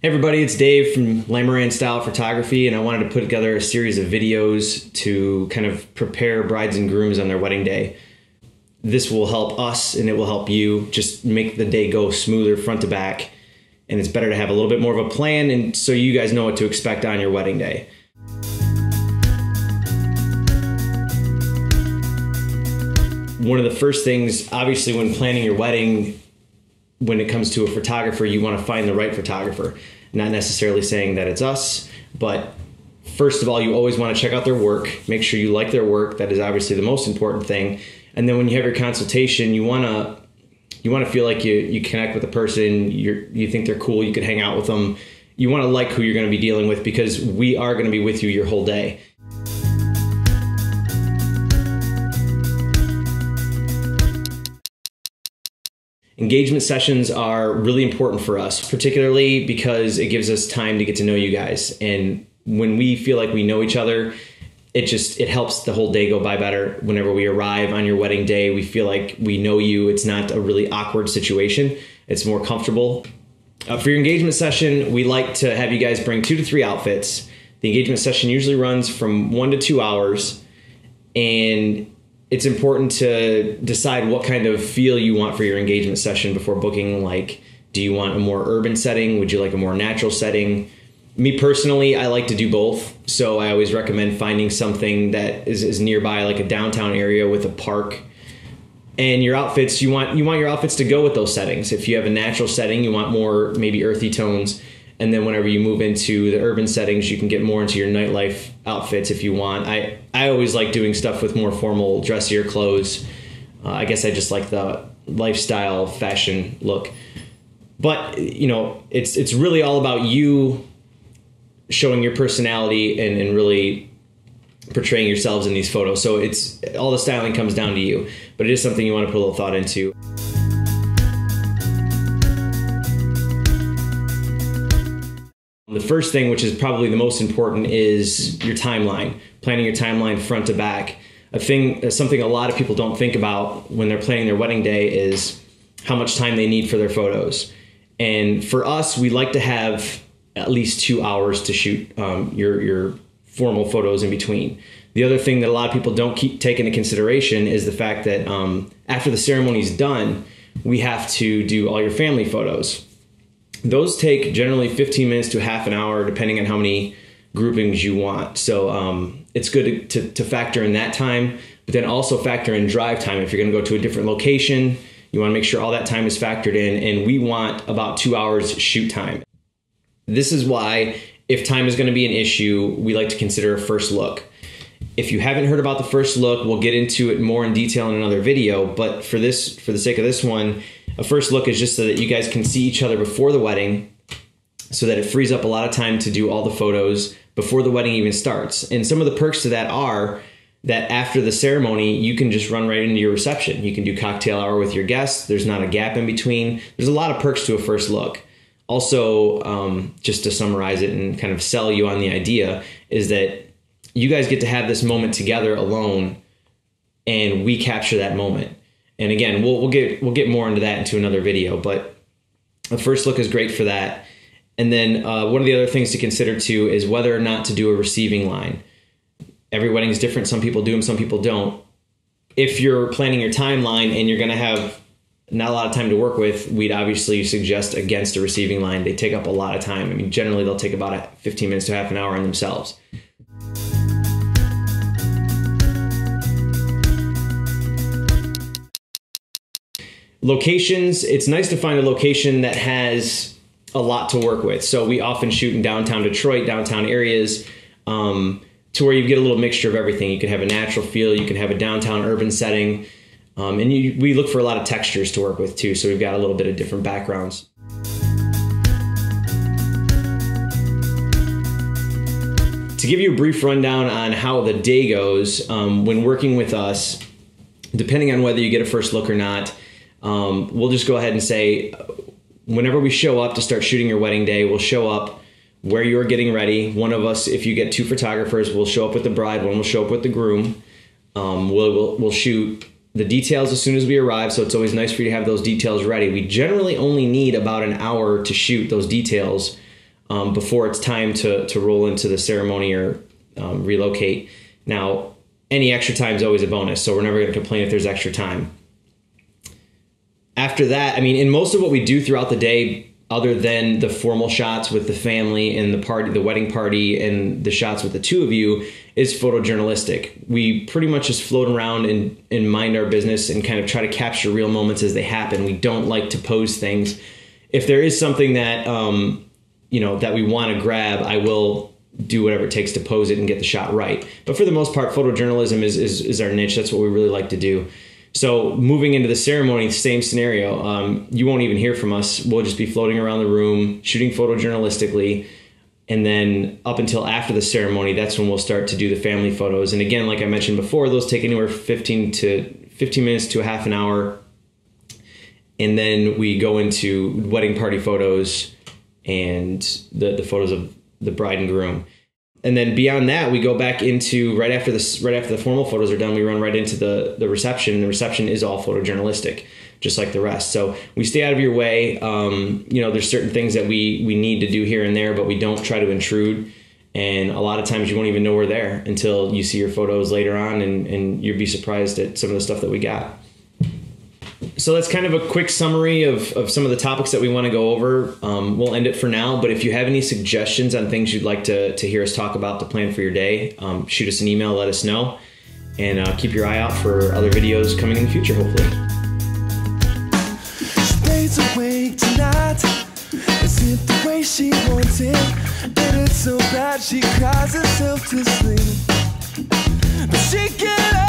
Hey everybody, it's Dave from Lamoran Style Photography, and I wanted to put together a series of videos to kind of prepare brides and grooms on their wedding day. This will help us and it will help you just make the day go smoother front to back, and it's better to have a little bit more of a plan and so you guys know what to expect on your wedding day. One of the first things, obviously, when planning your wedding, when it comes to a photographer, you want to find the right photographer. Not necessarily saying that it's us, but first of all, you always want to check out their work. Make sure you like their work. That is obviously the most important thing. And then when you have your consultation, you want to feel like you connect with the person. You think they're cool. You could hang out with them. You want to like who you're going to be dealing with, because we are going to be with you your whole day. Engagement sessions are really important for us, particularly because it gives us time to get to know you guys. And when we feel like we know each other, it helps the whole day go by better. Whenever we arrive on your wedding day, we feel like we know you. It's not a really awkward situation. It's more comfortable. For your engagement session, we like to have you guys bring 2 to 3 outfits. The engagement session usually runs from 1 to 2 hours, and it's important to decide what kind of feel you want for your engagement session before booking. Like, do you want a more urban setting? Would you like a more natural setting? Me personally, I like to do both. So I always recommend finding something that is nearby, like a downtown area with a park. And your outfits, you want your outfits to go with those settings. If you have a natural setting, you want more maybe earthy tones. And then whenever you move into the urban settings, you can get more into your nightlife outfits if you want. I always like doing stuff with more formal, dressier clothes. I guess I just like the lifestyle fashion look. But, you know, it's really all about you showing your personality and really portraying yourselves in these photos. So it's all the styling comes down to you, but it is something you want to put a little thought into. The first thing, which is probably the most important, is your timeline. Planning your timeline front to back. Something a lot of people don't think about when they're planning their wedding day is how much time they need for their photos. And for us, we like to have at least 2 hours to shoot your formal photos in between. The other thing that a lot of people don't take into consideration is the fact that after the ceremony is done, we have to do all your family photos. Those take generally 15 minutes to half an hour, depending on how many groupings you want. So it's good to factor in that time, but then also factor in drive time. If you're going to go to a different location, you want to make sure all that time is factored in, and we want about 2 hours shoot time. This is why, if time is going to be an issue, we like to consider a first look. If you haven't heard about the first look, we'll get into it more in detail in another video, but for the sake of this one, a first look is just so that you guys can see each other before the wedding, so that it frees up a lot of time to do all the photos before the wedding even starts. And some of the perks to that are that after the ceremony, you can just run right into your reception. You can do cocktail hour with your guests. There's not a gap in between. There's a lot of perks to a first look. Also, just to summarize it and kind of sell you on the idea, is that you guys get to have this moment together alone, and we capture that moment. And again, we'll get more into that into another video, but the first look is great for that. And then one of the other things to consider too is whether or not to do a receiving line. Every wedding is different. Some people do them, some people don't. If you're planning your timeline and you're going to have not a lot of time to work with, we'd obviously suggest against a receiving line. They take up a lot of time. I mean, generally they'll take about 15 minutes to half an hour on themselves. Locations, it's nice to find a location that has a lot to work with. So we often shoot in downtown Detroit, downtown areas, to where you get a little mixture of everything. You can have a natural feel, you can have a downtown urban setting, and we look for a lot of textures to work with too, so we've got a little bit of different backgrounds. To give you a brief rundown on how the day goes, when working with us, depending on whether you get a first look or not, we'll just go ahead and say, whenever we show up to start shooting your wedding day, we'll show up where you're getting ready. One of us, if you get 2 photographers, will show up with the bride, one will show up with the groom. We'll shoot the details as soon as we arrive, so it's always nice for you to have those details ready. We generally only need about an hour to shoot those details before it's time to roll into the ceremony or relocate. Now, any extra time is always a bonus, so we're never going to complain if there's extra time. After that, I mean, in most of what we do throughout the day, other than the formal shots with the family and the party, the wedding party, and the shots with the two of you, is photojournalistic. We pretty much just float around and mind our business and kind of try to capture real moments as they happen. We don't like to pose things. If there is something that that we want to grab, I will do whatever it takes to pose it and get the shot right. But for the most part, photojournalism is our niche. That's what we really like to do. So moving into the ceremony, same scenario. You won't even hear from us. We'll just be floating around the room, shooting photojournalistically. And then up until after the ceremony, that's when we'll start to do the family photos. And again, like I mentioned before, those take anywhere 15 minutes to a half an hour. And then we go into wedding party photos and the photos of the bride and groom. And then beyond that, we go back into right after the formal photos are done, we run right into the reception. And the reception is all photojournalistic, just like the rest. So we stay out of your way. There's certain things that we need to do here and there, but we don't try to intrude. And a lot of times you won't even know we're there until you see your photos later on, and you'll be surprised at some of the stuff that we got. So that's kind of a quick summary of some of the topics that we want to go over. We'll end it for now, but if you have any suggestions on things you'd like to hear us talk about to plan for your day, shoot us an email, let us know, and keep your eye out for other videos coming in the future, hopefully. She stays awake tonight, is it the way she wants it? And it's so bad she cries herself to sleep, but she can't